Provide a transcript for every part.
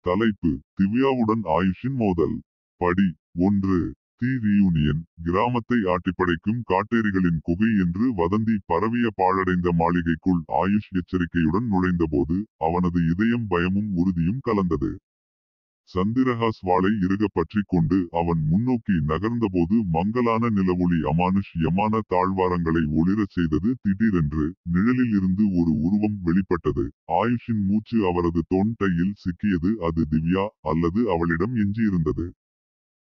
தலைப்பு: திவ்யாவுடன் ஆயுஷின் மோதல். படி 1. தி ரீயூனியன். கிராமத்தை ஆட்டிப்படைக்கும் காட்டேரிகளின் குகை என்று வதந்தி பரவிய பாழடைந்த மாளிகைக்குள் ஆயுஷ் எச்சரிக்கையுடன் நுழைந்தபோது அவனது இதயம் பயமும் உறுதியும் கலந்தது. சந்திரஹாஸ் வாளை இறுக பற்றிக் கொண்டு அவன் முன்னோக்கி நகர்ந்தபோது மங்கலான நிலவொளி அமானுஷ்யமான தாழ்வாரங்களை ஒளிரச் செய்தது. திடீரென்று நிழலில் இருந்து ஒரு உருவம் வெளிப்பட்டது. ஆயுஷின் மூச்சு அவரது தொண்டையில் சிக்கியது. அது திவ்யா, அல்லது அவளிடம் எஞ்சியிருந்தது.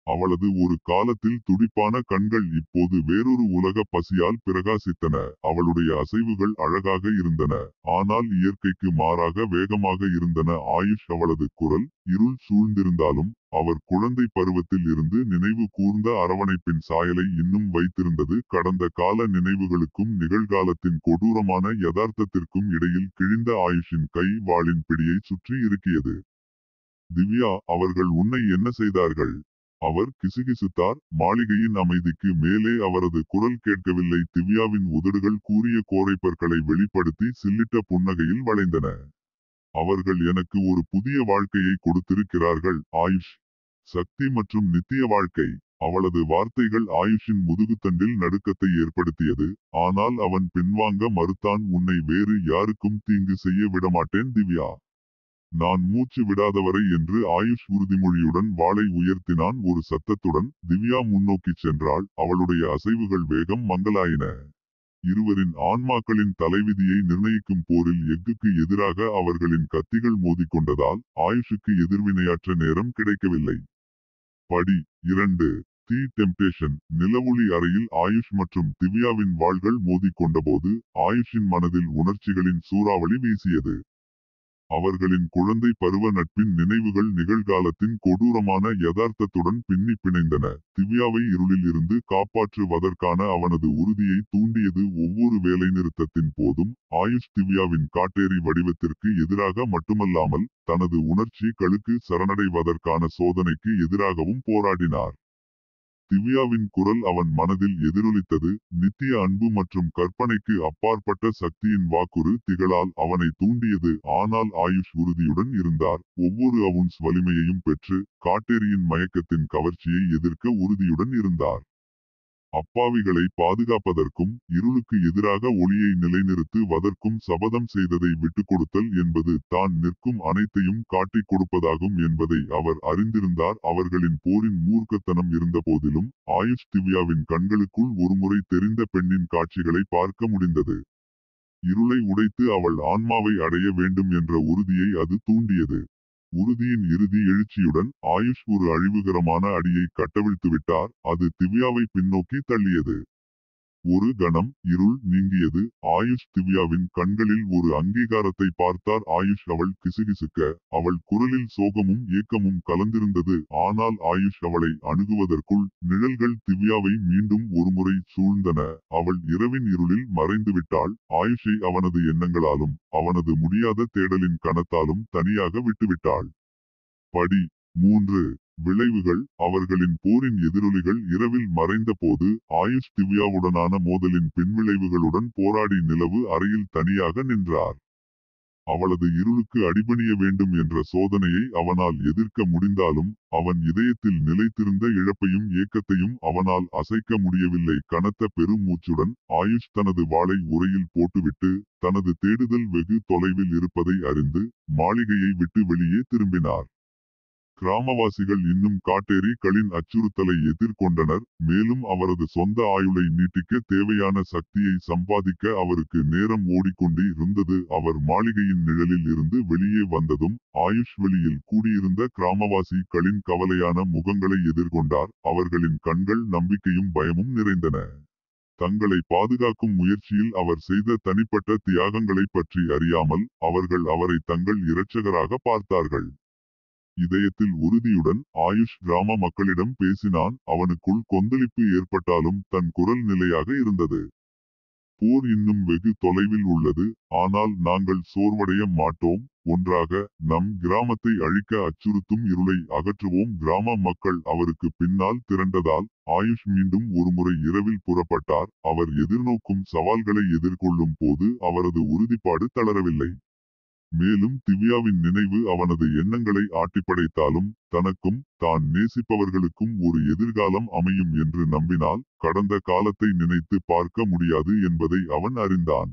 அவளது ஒரு காலத்தில் துடிப்பான கண்கள் இப்போது வேறொரு உலக பசியால் பிரகாசித்தன. அவளுடைய அசைவுகள் அழகாக இருந்தன, ஆனால் இயற்கைக்கு மாறாக வேகமாக இருந்தன. ஆயுஷ் அவளது குரல் இருள் சூழ்ந்திருந்தாலும் அவர் குழந்தை பருவத்தில் இருந்து நினைவு கூர்ந்த அரவணைப்பின் சாயலை இன்னும் வைத்திருந்தது. கடந்த கால நினைவுகளுக்கும் நிகழ்காலத்தின் கொடூரமான யதார்த்தத்திற்கும் இடையில் கிழிந்த ஆயுஷின் கை வாளின் பிடியை சுற்றி இருக்கியது. திவ்யா, அவர்கள் உன்னை என்ன செய்தார்கள்? அவர் கிசுகிசுத்தார். மாளிகையின் அமைதிக்கு மேலே அவரது குரல் கேட்கவில்லை. திவ்யாவின் உதடுகள் கூரிய கோரைப்பற்களை வெளிப்படுத்தி சில்லிட்ட புன்னகையில் வளைந்தன. அவர்கள் எனக்கு ஒரு புதிய வாழ்க்கையை கொடுத்திருக்கிறார்கள், ஆயுஷ். சக்தி மற்றும் நித்திய வாழ்க்கை. அவளது வார்த்தைகள் ஆயுஷின் முதுகுத்தண்டில் நடுக்கத்தை ஏற்படுத்தியது. ஆனால் அவன் பின்வாங்க மறுத்தான். உன்னை வேறு யாருக்கும் தீங்கு செய்ய விடமாட்டேன் திவ்யா. நான் மூச்சு விடாதவரை என்று ஆயுஷ் உறுதிமொழியுடன் வாளை உயர்த்தினான். ஒரு சத்தத்துடன் திவ்யா முன்னோக்கிச் சென்றாள். அவளுடைய அசைவுகள் வேகம் மங்கலாயின. இருவரின் ஆன்மாக்களின் தலைவிதியை நிர்ணயிக்கும் போரில் எஃகுக்கு எதிராக அவர்களின் கத்திகள் மோதிக்கொண்டதால் ஆயுஷுக்கு எதிர்வினையாற்ற நேரம் கிடைக்கவில்லை. படி 2. தி டெம்டேஷன். நிலவொளி அறையில் ஆயுஷ் மற்றும் திவ்யாவின் வாள்கள் மோதிக்கொண்டபோது ஆயுஷின் மனதில் உணர்ச்சிகளின் சூறாவளி வீசியது. அவர்களின் குழந்தை பருவ நட்பின் நினைவுகள் நிகழ்காலத்தின் கொடூரமான யதார்த்தத்துடன் பின்னி பிணைந்தன. திவ்யாவை இருளில் இருந்து காப்பாற்றுவதற்கான அவனது உறுதியை தூண்டியது. ஒவ்வொரு வேலைநிறுத்தத்தின் போதும் ஆயுஷ் திவ்யாவின் காட்டேரி வடிவத்திற்கு எதிராக மட்டுமல்லாமல் தனது உணர்ச்சிகளுக்கு சரணடைவதற்கான சோதனைக்கு எதிராகவும் போராடினார். திவ்யாவின் குரல் அவன் மனதில் எதிரொலித்தது. நித்திய அன்பு மற்றும் கற்பனைக்கு அப்பாற்பட்ட சக்தியின் வாக்குறு திகழால் அவனை தூண்டியது. ஆனால் ஆயுஷ் உறுதியுடன் இருந்தார். ஒவ்வொரு அவுன்ஸ் வலிமையையும் பெற்று காட்டேரியின் மயக்கத்தின் கவர்ச்சியை எதிர்க்க உறுதியுடன் இருந்தார். அப்பாவிகளை பாதுகாப்பதற்கும் இருளுக்கு எதிராக ஒளியை நிலைநிறுத்துவதற்கும் சபதம் செய்ததை விட்டுக்கொடுத்தல் என்பது தான் நிற்கும் அனைத்தையும் காட்டிக் கொடுப்பதாகும் என்பதை அவர் அறிந்திருந்தார். அவர்களின் போரின் மூர்க்கத்தனம் இருந்தபோதிலும் ஆயுஷ் திவ்யாவின் கண்களுக்குள் ஒருமுறை தெரிந்த பெண்ணின் காட்சிகளை பார்க்க முடிந்தது. இருளை உடைத்து அவள் ஆன்மாவை அடைய வேண்டும் என்ற உறுதியை அது தூண்டியது. உறுதியின் இறுதி எழுச்சியுடன் ஆயுஷ் ஒரு அழிவுகரமான அடியை கட்டவிழ்த்துவிட்டார். அது திவ்யாவை பின்னோக்கி தள்ளியது. ஒரு கணம் இருள் நீங்கியது. ஆயுஷ் திவ்யாவின் கண்களில் ஒரு அங்கீகாரத்தை பார்த்தார். ஆயுஷ் அவள் கிசுகிசுக்க. அவள் குரலில் சோகமும் ஏக்கமும் கலந்திருந்தது. ஆனால் ஆயுஷ் அவளை அணுகுவதற்குள் நிழல்கள் திவ்யாவை மீண்டும் ஒருமுறை சூழ்ந்தன. அவள் இரவின் இருளில் மறைந்துவிட்டாள். ஆயுஷை அவனது எண்ணங்களாலும் அவனது முடியாத தேடலின் கனத்தாலும் தனியாக விட்டுவிட்டாள். படி 3. விளைவுகள். அவர்களின் போரின் எதிரொலிகள் இரவில் மறைந்த போது ஆயுஷ் திவ்யாவுடனான மோதலின் பின்விளைவுகளுடன் போராடி நிலவு அறையில் தனியாக நின்றார். அவளது இருளுக்கு அடிபணிய வேண்டும் என்ற சோதனையை அவனால் எதிர்க்க முடிந்தாலும் அவன் இதயத்தில் நிலைத்திருந்த இழப்பையும் ஏக்கத்தையும் அவனால் அசைக்க முடியவில்லை. கனத்த பெருமூச்சுடன் ஆயுஷ் தனது வாளை உறையில் போட்டுவிட்டு தனது தேடுதல் வெகு தொலைவில் இருப்பதை அறிந்து மாளிகையை விட்டு வெளியே திரும்பினார். கிராமவாசிகள் இன்னும் காட்டேரிகளின் அச்சுறுத்தலை எதிர்கொண்டனர். மேலும் அவரது சொந்த ஆயுளை நீட்டிக்க தேவையான சக்தியை சம்பாதிக்க அவருக்கு நேரம் ஓடிக்கொண்டே இருந்தது. அவர் மாளிகையின் நிழலில் இருந்து வெளியே வந்ததும் ஆயுஷ் வெளியில் கூடியிருந்த கிராமவாசிகளின் கவலையான முகங்களை எதிர்கொண்டார். அவர்களின் கண்கள் நம்பிக்கையும் பயமும் நிறைந்தன. தங்களை பாதுகாக்கும் முயற்சியில் அவர் செய்த தனிப்பட்ட தியாகங்களை பற்றி அறியாமல் அவர்கள் அவரை தங்கள் இரட்சகராக பார்த்தார்கள். இதயத்தில் உறுதியுடன் ஆயுஷ் கிராம மக்களிடம் பேசினான். அவனுக்குள் கொந்தளிப்பு ஏற்பட்டாலும் தன் குரல் நிலையாக இருந்தது. போர் இன்னும் வெகு தொலைவில் உள்ளது, ஆனால் நாங்கள் சோர்வடைய மாட்டோம். ஒன்றாக நம் கிராமத்தை அழிக்க அச்சுறுத்தும் இருளை அகற்றுவோம். கிராம மக்கள் அவருக்கு பின்னால் திரண்டதால் ஆயுஷ் மீண்டும் ஒருமுறை இரவில் புறப்பட்டார். அவர் எதிர்நோக்கும் சவால்களை எதிர்கொள்ளும் போது அவரது உறுதிப்பாடு தளரவில்லை. மேலும் திவ்யாவின் நினைவு அவனது எண்ணங்களை ஆட்டிப்படைத்தாலும் தனக்கும் தான் நேசிப்பவர்களுக்கும் ஒரு எதிர்காலம் அமையும் என்று நம்பினால் கடந்த காலத்தை நினைத்து பார்க்க முடியாது என்பதை அவன் அறிந்தான்.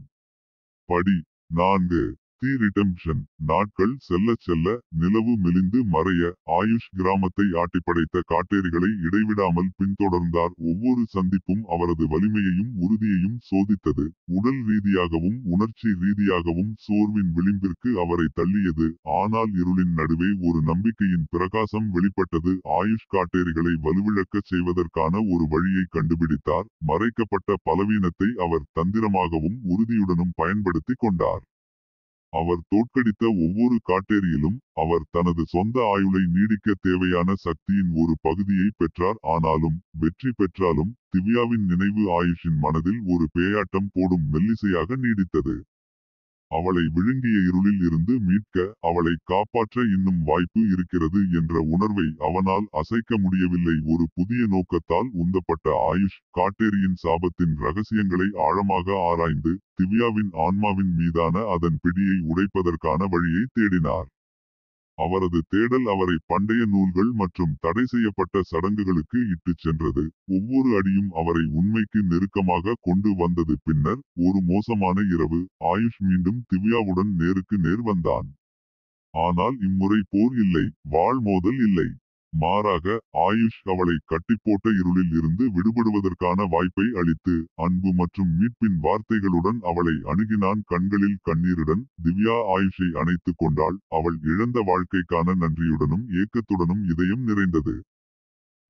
படி 4. தி ரிடெம்ப்ஷன். நாட்கள் செல்லச் செல்ல நிலவு மெலிந்து மறைய ஆயுஷ் கிராமத்தை ஆட்டிப்படைத்த காட்டேரிகளை இடைவிடாமல் பின்தொடர்ந்தார். ஒவ்வொரு சந்திப்பும் அவரது வலிமையையும் உறுதியையும் சோதித்தது. உடல் ரீதியாகவும் உணர்ச்சி ரீதியாகவும் சோர்வின் விளிம்பிற்கு அவரை தள்ளியது. ஆனால் இருளின் நடுவே ஒரு நம்பிக்கையின் பிரகாசம் வெளிப்பட்டது. ஆயுஷ் காட்டேரிகளை வலுவிழக்கச் செய்வதற்கான ஒரு வழியை கண்டுபிடித்தார். மறைக்கப்பட்ட பலவீனத்தை அவர் தந்திரமாகவும் உறுதியுடனும் பயன்படுத்தி கொண்டார். அவர் தோற்கடித்த ஒவ்வொரு காட்டேரியிலும் அவர் தனது சொந்த ஆயுளை நீடிக்க தேவையான சக்தியின் ஒரு பகுதியை பெற்றார். ஆனாலும் வெற்றி பெற்றாலும் திவ்யாவின் நினைவு ஆயுஷின் மனதில் ஒரு பேயாட்டம் போடும் மெல்லிசையாக நீடித்தது. அவளை விழுங்கிய இருளில் இருந்து மீட்க, அவளை காப்பாற்ற இன்னும் வாய்ப்பு இருக்கிறது என்ற உணர்வை அவனால் அசைக்க முடியவில்லை. ஒரு புதிய நோக்கத்தால் உந்தப்பட்ட ஆயுஷ் காட்டேரியின் சாபத்தின் ரகசியங்களை ஆழமாக ஆராய்ந்து திவ்யாவின் ஆன்மாவின் மீதான அதன் பிடியை உடைப்பதற்கான வழியை தேடினார். அவரது தேடல் அவரை பண்டைய நூல்கள் மற்றும் தடை செய்யப்பட்ட சடங்குகளுக்கு இட்டுச் சென்றது. ஒவ்வொரு அடியும் அவரை உண்மைக்கு நெருக்கமாக கொண்டு வந்தது. பின்னர் ஒரு மோசமான இரவு ஆயுஷ் மீண்டும் திவ்யாவுடன் நேருக்கு நேர் வந்தான். ஆனால் இம்முறை போர் இல்லை, வாள் மோதல் இல்லை. மாறாக ஆயுஷ் அவளை கட்டிப்போட்ட இருளில் இருந்து விடுபடுவதற்கான வாய்ப்பை அளித்து அன்பு மற்றும் மீட்பின் வார்த்தைகளுடன் அவளை அணுகினான். கண்களில் கண்ணீருடன் திவ்யா ஆயுஷை அணைத்துக் கொண்டாள். அவள் இழந்த வாழ்க்கைக்கான நன்றியுடனும் ஏக்கத்துடனும் இதயம் நிறைந்தது.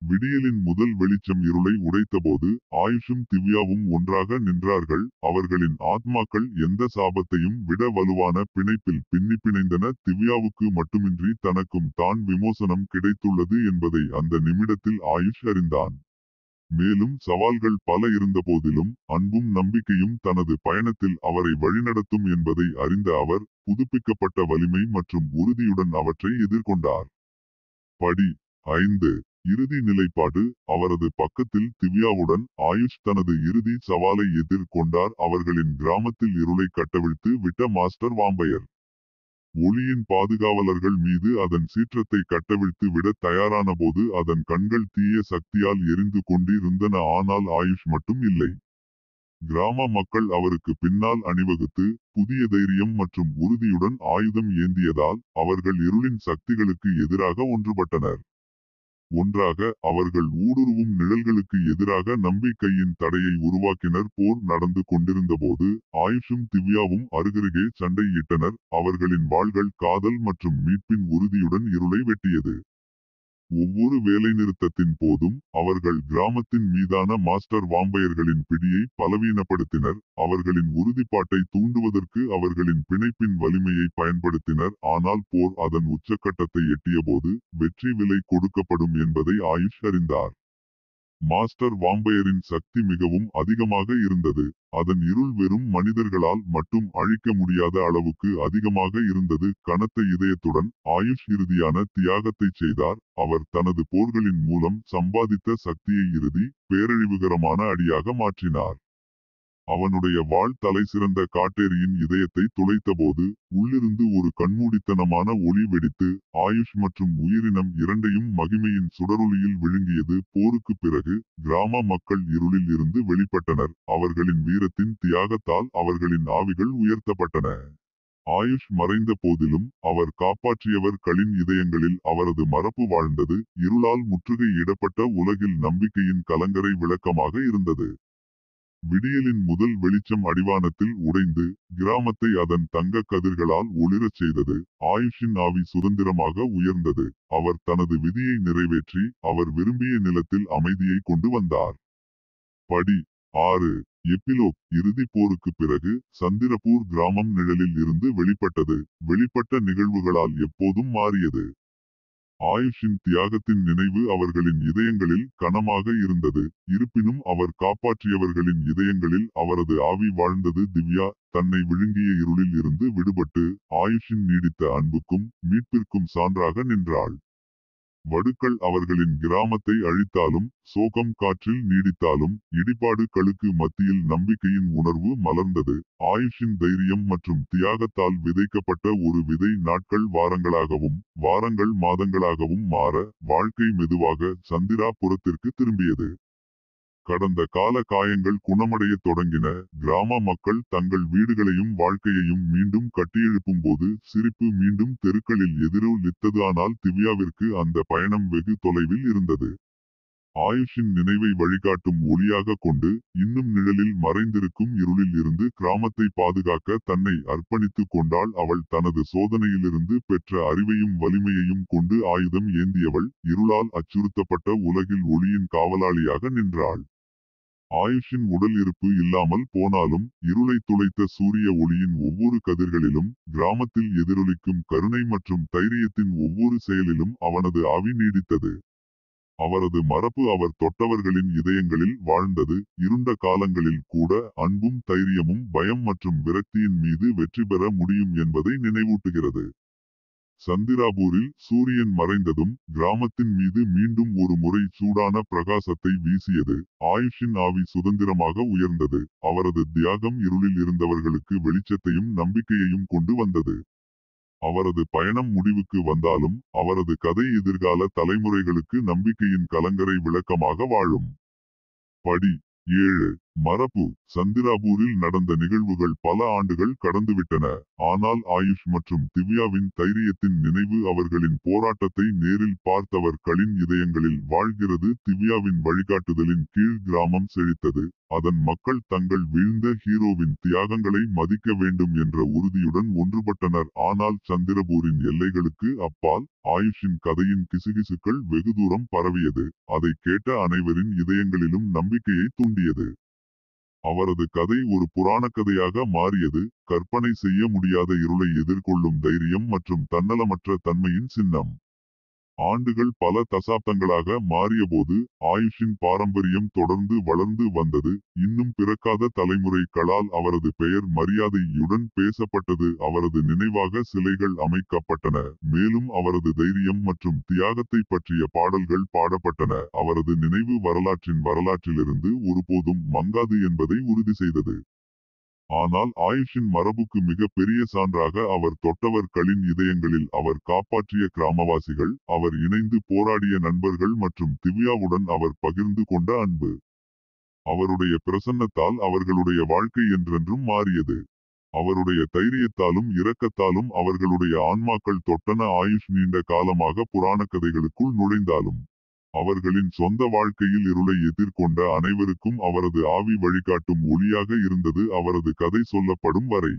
விடியலின் முதல் வெளிச்சம் இருளை உடைத்தபோது ஆயுஷும் திவ்யாவும் ஒன்றாக நின்றார்கள். அவர்களின் ஆத்மாக்கள் எந்த சாபத்தையும் விட வலுவான பிணைப்பில் பின்னி பிணைந்தன. திவ்யாவுக்கு மட்டுமின்றி தனக்கும் தான் விமோசனம் கிடைத்துள்ளது என்பதை அந்த நிமிடத்தில் ஆயுஷ் அறிந்தான். மேலும் சவால்கள் பல இருந்தபோதிலும் அன்பும் நம்பிக்கையும் தனது பயணத்தில் அவரை வழிநடத்தும் என்பதை அறிந்த அவர் புதுப்பிக்கப்பட்ட வலிமை மற்றும் உறுதியுடன் அவற்றை எதிர்கொண்டார். படி 5. இறுதி நிலைப்பாடு. அவரது பக்கத்தில் திவ்யாவுடன் ஆயுஷ் தனது இறுதி சவாலை எதிர்கொண்டார். அவர்களின் கிராமத்தில் இருளை கட்டவிழ்த்து விட்ட மாஸ்டர் வாம்பயர் ஒளியின் பாதுகாவலர்கள் மீது அதன் சீற்றத்தை கட்டவிழ்த்து விட தயாரான போது அதன் கண்கள் தீய சக்தியால் எரிந்து கொண்டிருந்தன. ஆனால் ஆயுஷ் மட்டும் இல்லை. கிராம மக்கள் அவருக்கு பின்னால் அணிவகுத்து புதிய தைரியம் மற்றும் உறுதியுடன் ஆயுதம் ஏந்தியதால் அவர்கள் இருளின் சக்திகளுக்கு எதிராக ஒன்றுபட்டனர். ஒன்றாக அவர்கள் ஊடுருவும் நிழல்களுக்கு எதிராக நம்பிக்கையின் தடையை உருவாக்கினர். போர் நடந்து கொண்டிருந்தபோது ஆயுஷும் திவ்யாவும் அருகருகே சண்டையிட்டனர். அவர்களின் வாள்கள் காதல் மற்றும் மீட்பின் உறுதியுடன் இருளை வெட்டியது. ஒவ்வொரு வேலைநிறுத்தத்தின் போதும் அவர்கள் கிராமத்தின் மீதான மாஸ்டர் வாம்பயர்களின் பிடியை பலவீனப்படுத்தினர். அவர்களின் உறுதிப்பாட்டை தூண்டுவதற்கு அவர்களின் பிணைப்பின் வலிமையை பயன்படுத்தினர். ஆனால் போர் அதன் உச்சக்கட்டத்தை எட்டியபோது வெற்றி விலை கொடுக்கப்படும் என்பதை ஆயுஷ் அறிந்தார். மாஸ்டர் வாம்பயரின் சக்தி மிகவும் அதிகமாக இருந்தது. அதன் இருள் வெறும் மனிதர்களால் மட்டும் அழிக்க முடியாத அளவுக்கு அதிகமாக இருந்தது. கனத்த இதயத்துடன் ஆயுஷ் இறுதியான தியாகத்தை செய்தார். அவர் தனது போர்களின் மூலம் சம்பாதித்த சக்தியை இறுதி பேரழிவுகரமான அடியாக மாற்றினார். அவனுடைய வாள் தலை சிறந்த காட்டேரியின் இதயத்தை துளைத்தபோது உள்ளிருந்து ஒரு கண்மூடித்தனமான ஒளி வெடித்து ஆயுஷ் மற்றும் உயிரினம் இரண்டையும் மகிமையின் சுடரொளியில் விழுங்கியது. போருக்கு பிறகு கிராம மக்கள் இருளில் இருந்து வெளிப்பட்டனர். அவர்களின் வீரத்தின் தியாகத்தால் அவர்களின் ஆவிகள் உயர்த்தப்பட்டன. ஆயுஷ் மறைந்த போதிலும் அவர் காப்பாற்றியவர்களின் இதயங்களில் அவரது மரபு வாழ்ந்தது. இருளால் முற்றுகையிடப்பட்ட உலகில் நம்பிக்கையின் கலங்கரை விளக்கமாக இருந்தது. விடியலின் முதல் வெளிச்சம் அடிவானத்தில் உடைந்து கிராமத்தை அதன் தங்க கதிர்களால் ஒளிரச் செய்தது. ஆயுஷின் ஆவி சுதந்திரமாக உயர்ந்தது. அவர் தனது விதியை நிறைவேற்றி அவர் விரும்பிய நிலத்தில் அமைதியை கொண்டு வந்தார். படி 6. எபிலோக். இறுதி போருக்கு பிறகு சந்திரபூர் கிராமம் நிழலில் இருந்து வெளிப்பட்டது. வெளிப்பட்ட நிகழ்வுகளால் எப்போதும் மாறியது. ஆயுஷின் தியாகத்தின் நினைவு அவர்களின் இதயங்களில் கனமாக இருந்தது. இருப்பினும் அவர் காப்பாற்றியவர்களின் இதயங்களில் அவரது ஆவி வாழ்ந்தது. திவ்யா தன்னை விழுங்கிய இருளில் இருந்து விடுபட்டு ஆயுஷின் நீடித்த அன்புக்கும் மீட்பிற்கும் சான்றாக நின்றாள். வடுக்கள் அவர்களின் கிராமத்தை அழித்தாலும், சோகம் காற்றில் நீடித்தாலும், இடிபாடுகளுக்கு மத்தியில் நம்பிக்கையின் உணர்வு மலர்ந்தது. ஆயுஷின் தைரியம் மற்றும் தியாகத்தால் விதைக்கப்பட்ட ஒரு விதை நாட்கள் வாரங்களாகவும், வாரங்கள் மாதங்களாகவும் மாற, வாழ்க்கை மெதுவாக சந்திராபுரத்திற்கு திரும்பியது. கடந்த கால காயங்கள் குணமடையத் தொடங்கின. கிராம மக்கள் தங்கள் வீடுகளையும் வாழ்க்கையையும் மீண்டும் கட்டியெழுப்பும் போது சிரிப்பு மீண்டும் தெருக்களில் எதிரொலித்தது. ஆனால் திவ்யாவிற்கு அந்த பயணம் வெகு தொலைவில் இருந்தது. ஆயுஷின் நினைவை வழிகாட்டும் ஒளியாக கொண்டு, இன்னும் நிழலில் மறைந்திருக்கும் இருளில் இருந்து கிராமத்தை பாதுகாக்க தன்னை அர்ப்பணித்துக் கொண்டாள் அவள். தனது சோதனையிலிருந்து பெற்ற அறிவையும் வலிமையையும் கொண்டு ஆயுதம் ஏந்தியவள், இருளால் அச்சுறுத்தப்பட்ட உலகில் ஒளியின் காவலாளியாக நின்றாள். ஆயுஷின் உடல் இருப்பு இல்லாமல் போனாலும், இருளை துளைத்த சூரிய ஒளியின் ஒவ்வொரு கதிர்களிலும், கிராமத்தில் எதிரொலிக்கும் கருணை மற்றும் தைரியத்தின் ஒவ்வொரு செயலிலும் அவனது ஆவி நீடித்தது. அவரது மரபு அவர் தொட்டவர்களின் இதயங்களில் வாழ்ந்தது. இருண்ட காலங்களில் கூட அன்பும் தைரியமும் பயம் மற்றும் விரக்தியின் மீது வெற்றி பெற முடியும் என்பதை நினைவூட்டுகிறது. சந்திராபூரில் சூரியன் மறைந்ததும், கிராமத்தின் மீது மீண்டும் ஒரு முறை சூடான பிரகாசத்தை வீசியது. ஆயுஷின் ஆவி சுதந்திரமாக உயர்ந்தது. அவரது தியாகம் இருளில் இருந்தவர்களுக்கு வெளிச்சத்தையும் நம்பிக்கையையும் கொண்டு வந்தது. அவரது பயணம் முடிவுக்கு வந்தாலும், அவரது கதை எதிர்கால தலைமுறைகளுக்கு நம்பிக்கையின் கலங்கரை விளக்கமாக வாழும். படி 7. மரபு. சந்திராபூரில் நடந்த நிகழ்வுகள் பல ஆண்டுகள் கடந்துவிட்டன. ஆனால் ஆயுஷ் மற்றும் திவ்யாவின் தைரியத்தின் நினைவு அவர்களின் போராட்டத்தை நேரில் பார்த்தவர்களின் இதயங்களில் வாழ்கிறது. திவ்யாவின் வழிகாட்டுதலின் கீழ் கிராமம் செழித்தது. அதன் மக்கள் தங்கள் வீழ்ந்த ஹீரோவின் தியாகங்களை மதிக்க வேண்டும் என்ற உறுதியுடன் ஒன்றுபட்டனர். ஆனால் சந்திரபூரின் எல்லைகளுக்கு அப்பால், ஆயுஷின் கதையின் கிசுகிசுக்கள் வெகு தூரம் பரவியது. அதை கேட்ட அனைவரின் இதயங்களிலும் நம்பிக்கையை தூண்டியது. அவரது கதை ஒரு புராணக்கதையாக மாறியது. கற்பனை செய்ய முடியாத இருளை எதிர்கொள்ளும் தைரியம் மற்றும் தன்னலமற்ற தன்மையின் சின்னம். ஆண்டுகள் பல தசாப்தங்களாக மாறியபோது, ஆயுஷின் பாரம்பரியம் தொடர்ந்து வளர்ந்து வந்தது. இன்னும் பிறக்காத தலைமுறைகளால் அவரது பெயர் மரியாதையுடன் பேசப்பட்டது. அவரது நினைவாக சிலைகள் அமைக்கப்பட்டன. மேலும் அவரது தைரியம் மற்றும் தியாகத்தை பற்றிய பாடல்கள் பாடப்பட்டன. அவரது நினைவு வரலாற்றிலிருந்து ஒருபோதும் மங்காது என்பதை உறுதி செய்தது. ஆனால் ஆயுஷின் மரபுக்கு மிக பெரிய சான்றாக அவர் தொட்டவர்களின் இதயங்களில் அவர் காப்பாற்றிய கிராமவாசிகள், அவர் இணைந்து போராடிய நண்பர்கள் மற்றும் திவ்யாவுடன் அவர் பகிர்ந்து கொண்ட அன்பு. அவருடைய பிரசன்னத்தால் அவர்களுடைய வாழ்க்கை என்றென்றும் மாறியது. அவருடைய தைரியத்தாலும் இரக்கத்தாலும் அவர்களுடைய ஆன்மாக்கள் தொட்டன. ஆயுஷ் நீண்ட காலமாக புராணக்கதைகளுக்குள் நுழைந்தாலும், அவர்களின் சொந்த வாழ்க்கையில் இருளை எதிர்கொண்ட அனைவருக்கும் அவரது ஆவி வழிகாட்டும் ஒளியாக இருந்தது. அவரது கதை சொல்லப்படும் வரை,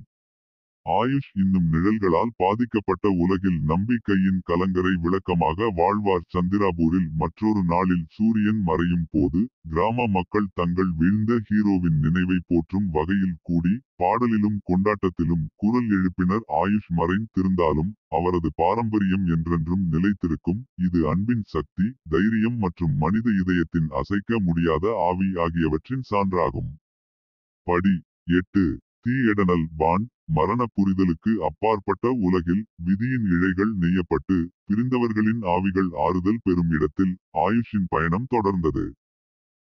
ஆயுஷ் இன்னும் நிழல்களால் பாதிக்கப்பட்ட உலகில் நம்பிக்கையின் கலங்கரை விளக்கமாக வாழ்வார். சந்திராபூரில் மற்றொரு நாளில் சூரியன் மறையும் போது, கிராம மக்கள் தங்கள் வீழ்ந்த ஹீரோவின் நினைவை போற்றும் வகையில் கூடி, பாடலிலும் கொண்டாட்டத்திலும் குரல் எழுப்பினர். ஆயுஷ் மறைந்திருந்தாலும், அவரது பாரம்பரியம் என்றென்றும் நிலைத்திருக்கும். இது அன்பின் சக்தி, தைரியம் மற்றும் மனித இதயத்தின் அசைக்க முடியாத ஆவி ஆகியவற்றின் சான்றாகும். படி 8. தி எடர்னல் பாண்ட். மரண புரிதலுக்கு அப்பாற்பட்ட உலகில், விதியின் இழைகள் நெய்யப்பட்டு, பிரிந்தவர்களின் ஆவிகள் ஆறுதல் பெறும் இடத்தில், ஆயுஷின் பயணம் தொடர்ந்தது.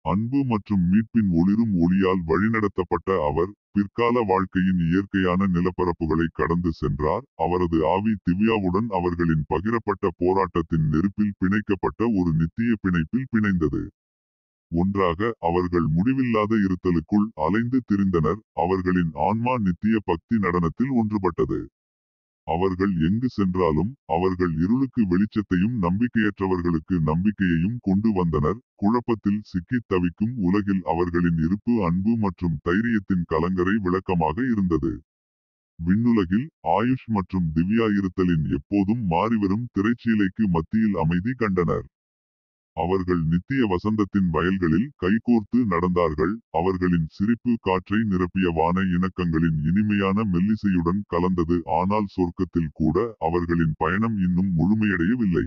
அன்பு மற்றும் மீட்பின் ஒளிரும் ஒளியால் வழிநடத்தப்பட்ட அவர், பிற்கால வாழ்க்கையின் இயற்கையான நிலப்பரப்புகளை கடந்து சென்றார். அவரது ஆவி திவ்யாவுடன் அவர்களின் பகிரப்பட்ட போராட்டத்தின் நெருப்பில் பிணைக்கப்பட்ட ஒரு நித்திய பிணைப்பில் பிணைந்தது. ஒன்றாக அவர்கள் முடிவில்லாத இருத்தலுக்குள் அலைந்து திரிந்தனர். அவர்களின் ஆன்மா நித்திய பக்தி நடனத்தில் ஒன்றுபட்டது. அவர்கள் எங்கு சென்றாலும், அவர்கள் இருளுக்கு வெளிச்சத்தையும் நம்பிக்கையற்றவர்களுக்கு நம்பிக்கையையும் கொண்டு வந்தனர். குழப்பத்தில் சிக்கித் தவிக்கும் உலகில் அவர்களின் இருப்பு அன்பு மற்றும் தைரியத்தின் கலங்கரை விளக்கமாக இருந்தது. விண்ணுலகில், ஆயுஷ் மற்றும் திவ்யா இருத்தலின் எப்போதும் மாறிவரும் திரைச்சீலைக்கு மத்தியில் அமைதி கண்டனர். அவர்கள் நித்திய வசந்தத்தின் வயல்களில் கைகோர்த்து நடந்தார்கள். அவர்களின் சிரிப்பு காற்றை நிரப்பிய வான இணக்கங்களின் இனிமையான மெல்லிசையுடன் கலந்தது. ஆனால் சொர்க்கத்தில் கூட அவர்களின் பயணம் இன்னும் முழுமையடையவில்லை.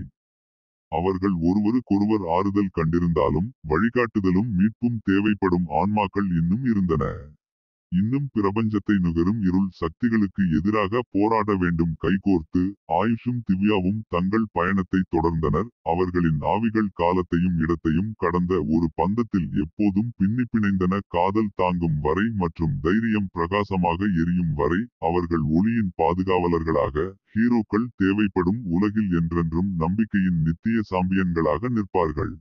அவர்கள் ஒருவருக்கொருவர் ஆறுதல் கண்டிருந்தாலும், வழிகாட்டுதலும் மீட்பும் தேவைப்படும் ஆன்மாக்கள் இன்னும் இருந்தன. இன்னும் பிரபஞ்சத்தை நுகரும் இருள் சக்திகளுக்கு எதிராக போராட வேண்டும். கைகோர்த்து ஆயுஷும் திவ்யாவும் தங்கள் பயணத்தை தொடர்ந்தனர். அவர்களின் ஆவிகள் காலத்தையும் இடத்தையும் கடந்த ஒரு பந்தத்தில் எப்போதும் பின்னி பிணைந்தன. காதல் தாங்கும் வரை மற்றும் தைரியம் பிரகாசமாக எரியும் வரை அவர்கள் ஒளியின் பாதுகாவலர்களாக, ஹீரோக்கள் தேவைப்படும் உலகில் என்றென்றும் நம்பிக்கையின் நித்திய சாம்பியன்களாக நிற்பார்கள்.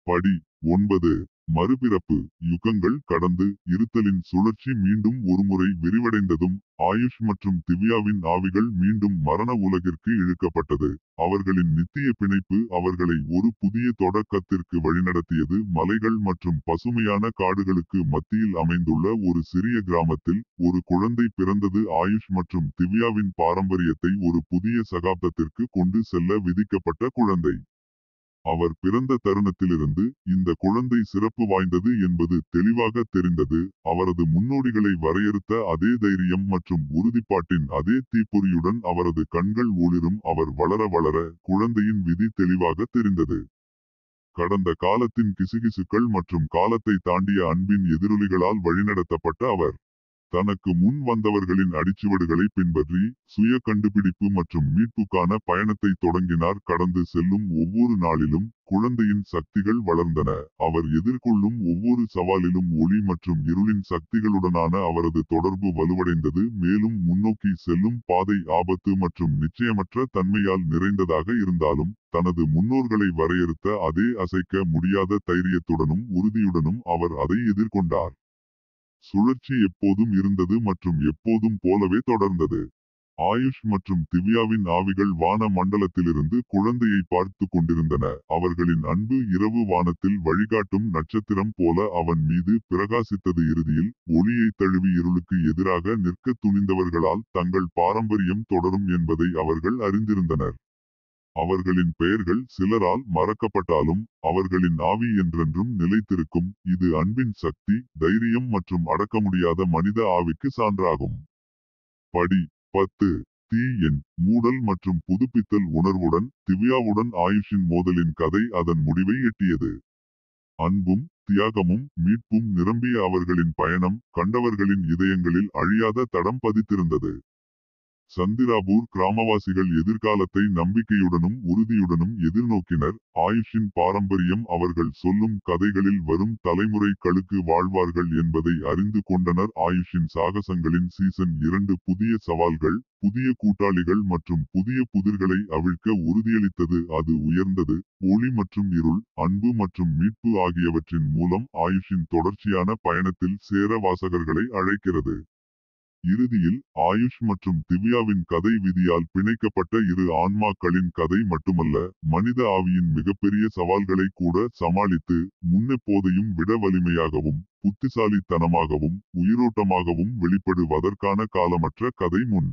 படி 9. மறுபிறப்பு. யுகங்கள் கடந்து இருத்தலின் சுழற்சி மீண்டும் ஒருமுறை விரிவடைந்ததும் ஆயுஷ் மற்றும் திவ்யாவின் ஆவிகள் மீண்டும் மரண உலகிற்கு இழுக்கப்பட்டது. அவர்களின் நித்திய பிணைப்பு அவர்களை ஒரு புதிய தொடக்கத்திற்கு வழிநடத்தியது. மலைகள் மற்றும் பசுமையான காடுகளுக்கு மத்தியில் அமைந்துள்ள ஒரு சிறிய கிராமத்தில் ஒரு குழந்தை பிறந்தது. ஆயுஷ் மற்றும் திவ்யாவின் பாரம்பரியத்தை ஒரு புதிய சகாப்தத்திற்கு கொண்டு செல்ல விதிக்கப்பட்ட குழந்தை. அவர் பிறந்த தருணத்திலிருந்து இந்த குழந்தை சிறப்பு வாய்ந்தது என்பது தெளிவாக தெரிந்தது. அவரது முன்னோடிகளை வரையறுத்த அதே தைரியம் மற்றும் உறுதிப்பாட்டின் அதே தீப்பொறியுடன் அவரது கண்கள் ஒளிரும். அவர் வளர வளர குழந்தையின் விதி தெளிவாக தெரிந்தது. கடந்த காலத்தின் கிசுகிசுக்கள் மற்றும் காலத்தை தாண்டிய அன்பின் எதிரொலிகளால் வழிநடத்தப்பட்ட அவர் தனக்கு முன் வந்தவர்களின் அடிச்சுவடுகளை பின்பற்றி சுய கண்டுபிடிப்பு மற்றும் மீட்புக்கான பயணத்தை தொடங்கினார். கடந்து செல்லும் ஒவ்வொரு நாளிலும் குழந்தையின் சக்திகள் வளர்ந்தன. அவர் எதிர்கொள்ளும் ஒவ்வொரு சவாலிலும் ஒளி மற்றும் இருளின் சக்திகளுடனான அவரது தொடர்பு வலுவடைந்தது. மேலும் முன்னோக்கி செல்லும் பாதை ஆபத்து மற்றும் நிச்சயமற்ற தன்மையால் நிறைந்ததாக இருந்தாலும் தனது முன்னோர்களை வரையறுத்த அதே அசைக்க முடியாத தைரியத்துடனும் உறுதியுடனும் அவர் அதை எதிர்கொண்டார். சுழற்சி எப்போதும் இருந்தது மற்றும் எப்போதும் போலவே தொடர்ந்தது. ஆயுஷ் மற்றும் திவ்யாவின் ஆவிகள் வான மண்டலத்திலிருந்து குழந்தையை பார்த்து கொண்டிருந்தன. அவர்களின் அன்பு இரவு வானத்தில் வழிகாட்டும் நட்சத்திரம் போல அவன் மீது பிரகாசித்தது. இறுதியில் ஒளியை தழுவி இருளுக்கு எதிராக நிற்க துணிந்தவர்களால் தங்கள் பாரம்பரியம் தொடரும் என்பதை அவர்கள் அறிந்திருந்தனர். அவர்களின் பெயர்கள் சிலரால் மறக்கப்பட்டாலும் அவர்களின் ஆவி என்றென்றும் நிலைத்திருக்கும். இது அன்பின் சக்தி, தைரியம் மற்றும் அடக்க முடியாத மனித ஆவிக்கு சான்றாகும். படி 10. தீ எண் மூடல் மற்றும் புதுப்பித்தல் உணர்வுடன் திவ்யாவுடன் ஆயுஷின் மோதலின் கதை அதன் முடிவை எட்டியது. அன்பும் தியாகமும் மீட்பும் நிரம்பிய அவர்களின் பயணம் கண்டவர்களின் இதயங்களில் அழியாத தடம் பதித்திருந்தது. சந்திராபூர் கிராமவாசிகள் எதிர்காலத்தை நம்பிக்கையுடனும் உறுதியுடனும் எதிர்நோக்கினர். ஆயுஷின் பாரம்பரியம் அவர்கள் சொல்லும் கதைகளில் வரும் தலைமுறைகளுக்கு வாழ்வார்கள் என்பதை அறிந்து கொண்டனர். ஆயுஷின் சாகசங்களின் சீசன் 2 புதிய சவால்கள், புதிய கூட்டாளிகள் மற்றும் புதிய புதிர்களை அவிழ்க்க உறுதியளித்தது. அது உயர்ந்தது. ஒளி மற்றும் இருள், அன்பு மற்றும் மீட்பு ஆகியவற்றின் மூலம் ஆயுஷின் தொடர்ச்சியான பயணத்தில் சேர வாசகர்களை அழைக்கிறது. இறுதியில் ஆயுஷ் மற்றும் திவ்யாவின் கதை விதியால் பிணைக்கப்பட்ட இரு ஆன்மாக்களின் கதை மட்டுமல்ல, மனித ஆவியின் மிகப்பெரிய சவால்களை கூட சமாளித்து முன்னெப்போதையும் விட வலிமையாகவும் புத்திசாலித்தனமாகவும் உயிரோட்டமாகவும் வெளிப்படுவதற்கான காலமற்ற கதை முன்